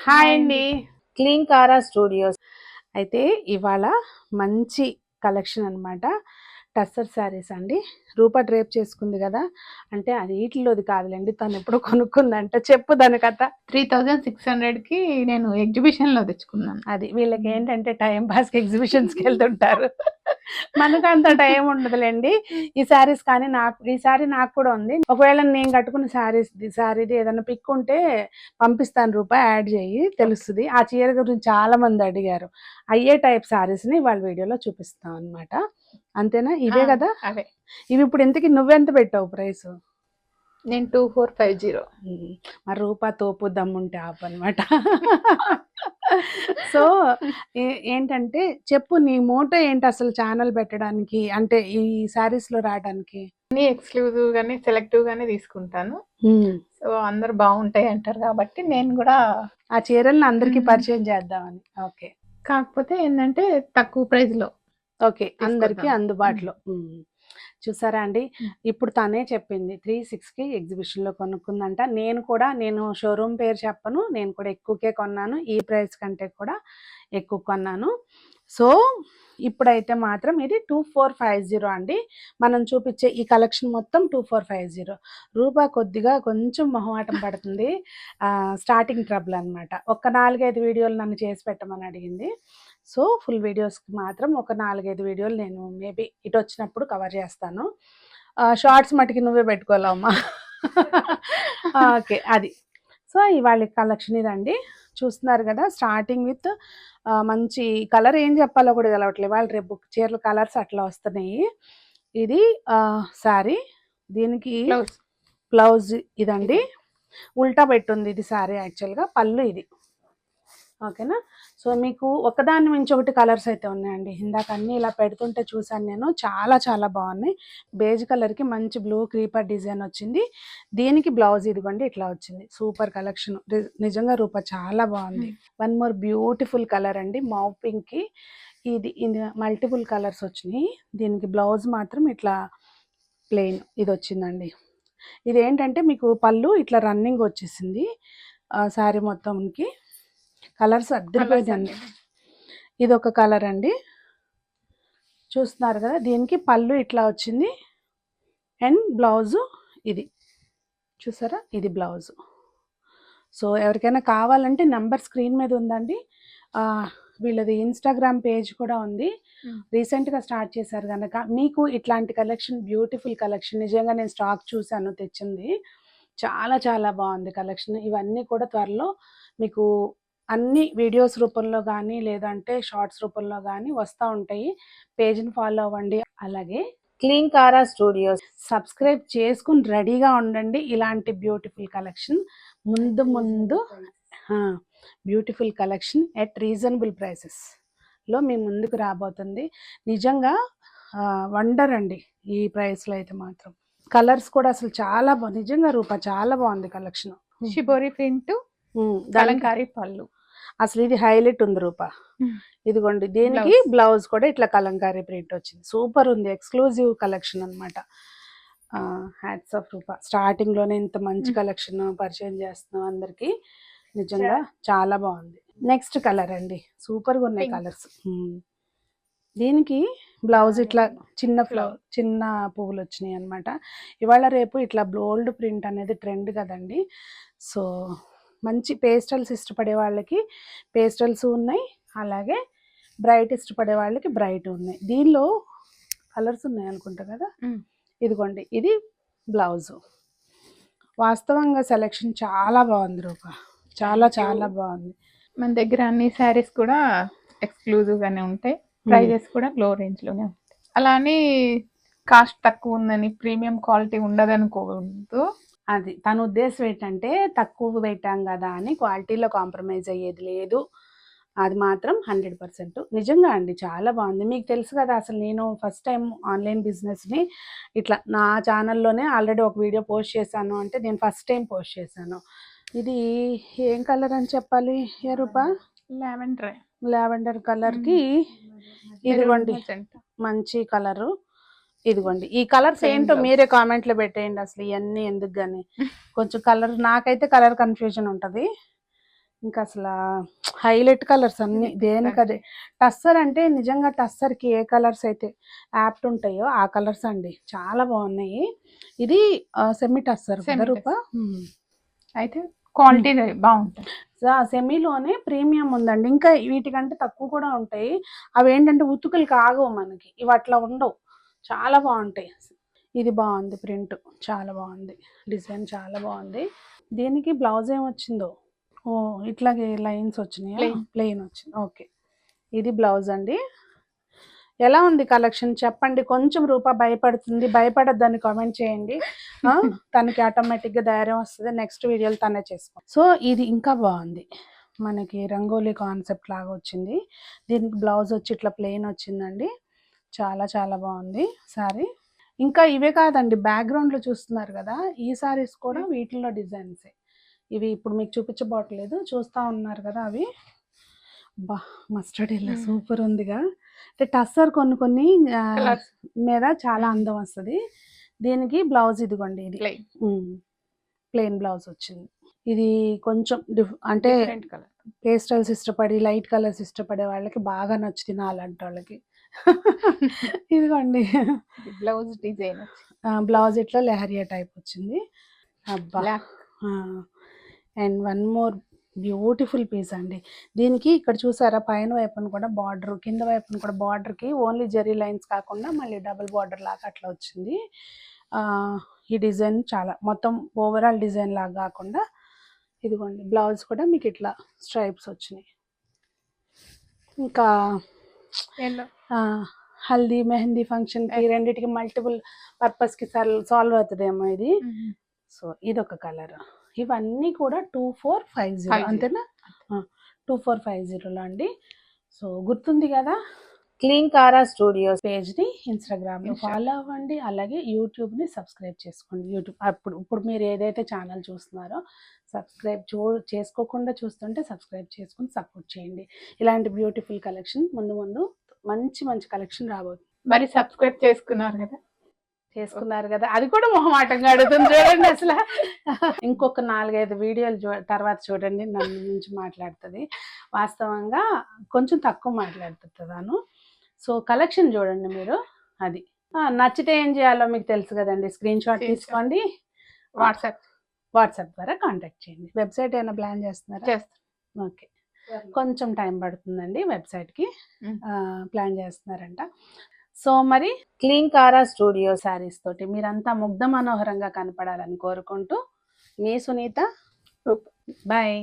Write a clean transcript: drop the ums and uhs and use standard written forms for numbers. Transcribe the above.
Hi అండి. Clean కారా studios. అయితే ఇవాళ మంచి కలెక్షన్ అనమాట. టస్సర్ శారీస్ అండి. రూప డ్రేప్ చేసుకుంది కదా, అంటే అది వీటిలోది కాదులేండి, తను ఎప్పుడు కొనుక్కుందంట. చెప్పు దాని కథ. 3600కి నేను ఎగ్జిబిషన్లో తెచ్చుకున్నాను. అది వీళ్ళకి ఏంటంటే టైం పాస్కి ఎగ్జిబిషన్స్కి వెళ్తుంటారు. మనకు అంత టైం ఉండదులేండి. ఈ శారీస్ కానీ ఈ శారీ నాకు కూడా ఉంది. ఒకవేళ నేను కట్టుకున్న శారీది ఏదైనా పిక్ ఉంటే పంపిస్తాను, రూపాయి యాడ్ చేయి, తెలుస్తుంది. ఆ చీర గురించి చాలా మంది అడిగారు. అయ్యే టైప్ శారీస్ని వాళ్ళ వీడియోలో చూపిస్తాం అనమాట. అంతేనా? ఇవే కదా అవే. ఇవి ఇప్పుడు ఇంతకి నువ్వెంత పెట్టావు ప్రైస్? నేను 2450. మరి రూపా తోపు దమ్ముంటే ఆప్ అనమాట. సో ఏంటంటే చెప్పు, నీ మోటో ఏంటి అసలు ఛానల్ పెట్టడానికి, అంటే ఈ శారీస్ లో రావడానికి? అన్ని ఎక్స్క్లూజివ్ గానే సెలెక్టివ్ గానే తీసుకుంటాను. సో అందరు బాగుంటాయి అంటారు కాబట్టి నేను కూడా ఆ చీరలను అందరికి పరిచయం చేద్దామని. ఓకే. కాకపోతే ఏంటంటే తక్కువ ప్రైస్ లో ఓకే, అందరికి అందుబాటులో. చూసారా అండి, ఇప్పుడు తనే చెప్పింది 36కి ఎగ్జిబిషన్లో కొనుక్కుందంట. నేను షోరూమ్ పేరు చెప్పను, నేను కూడా ఎక్కువకే కొన్నాను, ఈ ప్రైస్ కంటే కూడా ఎక్కువ కొన్నాను. సో ఇప్పుడైతే మాత్రం ఇది 2450 అండి. మనం చూపించే ఈ కలెక్షన్ మొత్తం 2450. రూపా కొంచెం మొహమాటం పడుతుంది, స్టార్టింగ్ ట్రబుల్ అనమాట. ఒక 4-5 వీడియోలు నన్ను చేసి పెట్టమని అడిగింది. సో ఫుల్ వీడియోస్కి మాత్రం ఒక 4-5 వీడియోలు నేను మేబీ ఇటు వచ్చినప్పుడు కవర్ చేస్తాను. షార్ట్స్ మటుకి నువ్వే పెట్టుకోవాలమ్మా. ఓకే, అది. సో ఇవాళ కలెక్షన్ ఇదండి, చూస్తున్నారు కదా. స్టార్టింగ్ విత్ మంచి కలర్, ఏం చెప్పాలో కూడా తెలవట్లేదు. వాళ్ళు రేపు చీరల కలర్స్ అట్లా వస్తున్నాయి. ఇది శారీ, దీనికి బ్లౌజ్ ఇదండి, ఉల్టా పెట్టుంది ఇది శారీ యాక్చువల్గా. పళ్ళు ఇది, ఓకేనా. సో మీకు ఒకదాని మించి ఒకటి కలర్స్ అయితే ఉన్నాయండి. ఇందాక అన్నీ ఇలా పెడుతుంటే చూసాను నేను, చాలా చాలా బాగున్నాయి. బేజ్ కలర్కి మంచి బ్లూ క్రీపర్ డిజైన్ వచ్చింది. దీనికి బ్లౌజ్ ఇదిగోండి ఇట్లా వచ్చింది. సూపర్ కలెక్షన్, నిజంగా రూప చాలా బాగుంది. వన్ మోర్ బ్యూటిఫుల్ కలర్ అండి, మావ్ పింక్కి ఇది మల్టిపుల్ కలర్స్ వచ్చినాయి. దీనికి బ్లౌజ్ మాత్రం ఇట్లా ప్లెయిన్ ఇది వచ్చిందండి. ఇది ఏంటంటే మీకు పళ్ళు ఇట్లా రన్నింగ్ వచ్చేసింది శారీ మొత్తంకి. కలర్స్ అద్దరిపోయిందండి. ఇది ఒక కలర్ అండి, చూస్తున్నారు కదా. దీనికి పళ్ళు ఇట్లా వచ్చింది అండ్ బ్లౌజు ఇది, చూసారా, ఇది బ్లౌజు. సో ఎవరికైనా కావాలంటే నెంబర్ స్క్రీన్ మీద ఉందండి. వీళ్ళది ఇన్స్టాగ్రామ్ పేజ్ కూడా ఉంది, రీసెంట్గా స్టార్ట్ చేశారు కనుక. మీకు ఇట్లాంటి కలెక్షన్, బ్యూటిఫుల్ కలెక్షన్, నిజంగా నేను స్టాక్ చూశాను, తెచ్చింది చాలా చాలా బాగుంది కలెక్షన్. ఇవన్నీ కూడా త్వరలో మీకు అన్ని వీడియోస్ రూపంలో కానీ లేదంటే షార్ట్స్ రూపంలో కానీ వస్తూ ఉంటాయి. పేజ్ని ఫాలో అవ్వండి. అలాగే క్లీన్ కారా స్టూడియోస్ సబ్స్క్రైబ్ చేసుకుని రెడీగా ఉండండి. ఇలాంటి బ్యూటిఫుల్ కలెక్షన్ ముందు బ్యూటిఫుల్ కలెక్షన్ ఎట్ రీజనబుల్ ప్రైసెస్లో మీ ముందుకు రాబోతుంది. నిజంగా వండర్ అండి ఈ ప్రైస్లో అయితే మాత్రం. కలర్స్ కూడా అసలు చాలా బాగుంది, నిజంగా రూప చాలా బాగుంది కలెక్షన్. షిబోరి ప్రింట్, కలంకారీ పళ్ళు, అసలు ఇది హైలైట్ ఉంది రూప. ఇదిగోండి, దీనికి బ్లౌజ్ కూడా ఇట్లా కలంకారీ ప్రింట్ వచ్చింది, సూపర్ ఉంది. ఎక్స్క్లూజివ్ కలెక్షన్ అనమాట. హ్యాట్స్ ఆఫ్ రూప, స్టార్టింగ్ లోనే ఇంత మంచి కలెక్షన్ పరిచయం చేస్తున్నాం అందరికి, నిజంగా చాలా బాగుంది. నెక్స్ట్ కలర్ అండి, సూపర్గా ఉన్నాయి కలర్స్. దీనికి బ్లౌజ్ ఇట్లా చిన్న పువ్వులు వచ్చినాయి అనమాట. ఇవాళ రేపు ఇట్లా బోల్డ్ ప్రింట్ అనేది ట్రెండ్ కదండి. సో మంచి పేస్టల్స్ ఇష్టపడే వాళ్ళకి పేస్టల్స్ ఉన్నాయి, అలాగే బ్రైట్ ఇష్టపడే వాళ్ళకి బ్రైట్ ఉన్నాయి. దీనిలో కలర్స్ ఉన్నాయి అనుకుంటా కదా. ఇదిగోండి, ఇది బ్లౌజు. వాస్తవంగా సెలెక్షన్ చాలా బాగుంది రూప, చాలా చాలా బాగుంది. మన దగ్గర అన్ని శారీస్ కూడా ఎక్స్క్లూజివ్ గానే ఉంటాయి, ప్రైజెస్ కూడా లో రేంజ్ లోనే ఉంటాయి. అలానే కాస్ట్ తక్కువ ఉందని ప్రీమియం క్వాలిటీ ఉండదనుకోవద్దు. అది తన ఉద్దేశం ఏంటంటే తక్కువ పెట్టాం కదా అని క్వాలిటీలో కాంప్రమైజ్ అయ్యేది లేదు, అది మాత్రం 100%. నిజంగా అండి చాలా బాగుంది. మీకు తెలుసు కదా, అసలు నేను ఫస్ట్ టైం ఆన్లైన్ బిజినెస్ని ఇట్లా నా ఛానల్లోనే ఆల్రెడీ ఒక వీడియో పోస్ట్ చేశాను, అంటే నేను ఫస్ట్ టైం పోస్ట్ చేశాను. ఇది ఏం కలర్ అని చెప్పాలి ఏ రూపా? లావెండర్ కలర్కి ఇదిగోండి మంచి కలరు. ఇదిగోండి, ఈ కలర్స్ ఏంటో మీరే కామెంట్లో పెట్టేయండి. అసలు ఇవన్నీ ఎందుకు కానీ కొంచెం కలర్, నాకైతే కలర్ కన్ఫ్యూజన్ ఉంటుంది. ఇంకా అసలు హైలైట్ కలర్స్ అన్ని దేనికదే. టస్సర్ అంటే నిజంగా టస్సర్కి ఏ కలర్స్ అయితే యాప్ట్ ఉంటాయో ఆ కలర్స్ అండి, చాలా బాగున్నాయి. ఇది సెమీ టస్సర్ కదా Semi రూప. అయితే క్వాలిటీ బాగుంటుంది. సెమీలోనే ప్రీమియం ఉందండి. ఇంకా వీటికంటే తక్కువ కూడా ఉంటాయి. అవి ఏంటంటే ఉతుకులు కాగవు మనకి, ఇవి అట్లా ఉండవు, చాలా బాగుంటాయి. ఇది బాగుంది, ప్రింట్ చాలా బాగుంది, డిజైన్ చాలా బాగుంది. దీనికి బ్లౌజ్ ఏమొచ్చిందో, ఓ ఇట్లాగే లైన్స్ వచ్చినాయా, Plain. ప్లెయిన్ వచ్చింది. ఓకే, ఇది బ్లౌజ్ అండి. ఎలా ఉంది కలెక్షన్ చెప్పండి. కొంచెం రూప భయపడుతుంది, భయపడద్దని కామెంట్ చేయండి. తనకి ఆటోమేటిక్గా ధైర్యం వస్తుంది, నెక్స్ట్ వీడియోలు తనే చేసుకో. సో ఇది ఇంకా బాగుంది, మనకి రంగోలీ కాన్సెప్ట్ లాగా వచ్చింది. దీనికి బ్లౌజ్ వచ్చి ఇట్లా ప్లెయిన్ వచ్చిందండి, చాలా చాలా బాగుంది సారీ. ఇంకా ఇవే కాదండి, బ్యాక్గ్రౌండ్లో చూస్తున్నారు కదా, ఈ సారీస్ కూడా వీటిల్లో డిజైన్సే. ఇవి ఇప్పుడు మీకు చూపించబోట్లేదు, చూస్తూ ఉన్నారు కదా అవి. బా మస్టర్డ్ ఇలా సూపర్ ఉందిగా. అంటే టస్సర్ కొన్ని కొన్ని Colours. మీద చాలా అందం వస్తుంది. దీనికి బ్లౌజ్ ఇదిగోండి, ఇది Plain. ప్లెయిన్ బ్లౌజ్ వచ్చింది. ఇది కొంచెం అంటే డిఫరెంట్ కలర్. పేస్టల్స్ ఇష్టపడి లైట్ కలర్స్ ఇష్టపడే వాళ్ళకి బాగా నచ్చుతుంది, అలాంటి వాళ్ళకి. ఇదిగోండి బ్లౌజ్ డిజైన్ బ్లౌజ్ ఇట్లా లెహరియా టైప్ వచ్చింది. అబ్బా, black. And one more beautiful piece అండి. దీనికి ఇక్కడ చూసారా, పైన వైపున కూడా బార్డర్, కింద వైపున కూడా బార్డర్కి ఓన్లీ జెరీ లైన్స్ కాకుండా మళ్ళీ డబుల్ బార్డర్ లాగా అట్లా వచ్చింది. ఈ డిజైన్ చాలా మొత్తం ఓవరాల్ డిజైన్ లాగా కాకుండా ఇదిగోండి బ్లౌజ్ కూడా మీకు ఇట్లా స్ట్రైప్స్ వచ్చినాయి. ఇంకా హల్దీ మెహందీ ఫంక్షన్కి రెండింటికి మల్టిపుల్ పర్పస్కి సాల్వ్ అవుతుందేమో ఇది. సో ఇదొక కలర్. ఇవన్నీ కూడా 2450 అంతేనా, 2450లో అండి. సో గుర్తుంది కదా. క్లీన్ కారా స్టూడియోస్ పేజ్ని ఇన్స్టాగ్రామ్లో ఫాలో అవ్వండి, అలాగే యూట్యూబ్ని సబ్స్క్రైబ్ చేసుకోండి. యూట్యూబ్ ఇప్పుడు మీరు ఏదైతే ఛానల్ చూస్తున్నారో సబ్స్క్రైబ్ చేసుకోకుండా చూస్తుంటే సబ్స్క్రైబ్ చేసుకుని సపోర్ట్ చేయండి. ఇలాంటి బ్యూటిఫుల్ కలెక్షన్ ముందు ముందు మంచి మంచి కలెక్షన్ రాబోతుంది. మరి సబ్స్క్రైబ్ చేసుకున్నారు కదా, అది కూడా మొహమాటంగా అడుగుతుంది చూడండి అసలు. ఇంకొక 4-5 వీడియోలు తర్వాత చూడండి, నన్ను నుంచి మాట్లాడుతుంది. వాస్తవంగా కొంచెం తక్కువ మాట్లాడుతుందాను. సో కలెక్షన్ చూడండి మీరు, అది నచ్చితే ఏం చేయాలో మీకు తెలుసు కదండి. స్క్రీన్ షాట్ తీసుకోండి, వాట్సాప్ ద్వారా కాంటాక్ట్ చేయండి. వెబ్సైట్ ఏమైనా ప్లాన్ చేస్తున్నారా? ఓకే, కొంచెం టైం పడుతుందండి, వెబ్సైట్కి ప్లాన్ చేస్తున్నారంట. సో మరి క్లీన్ కారా స్టూడియో శారీస్ తోటి మీరంతా ముగ్ధ మనోహరంగా కనపడాలని కోరుకుంటూ మీ సునీత. బాయ్.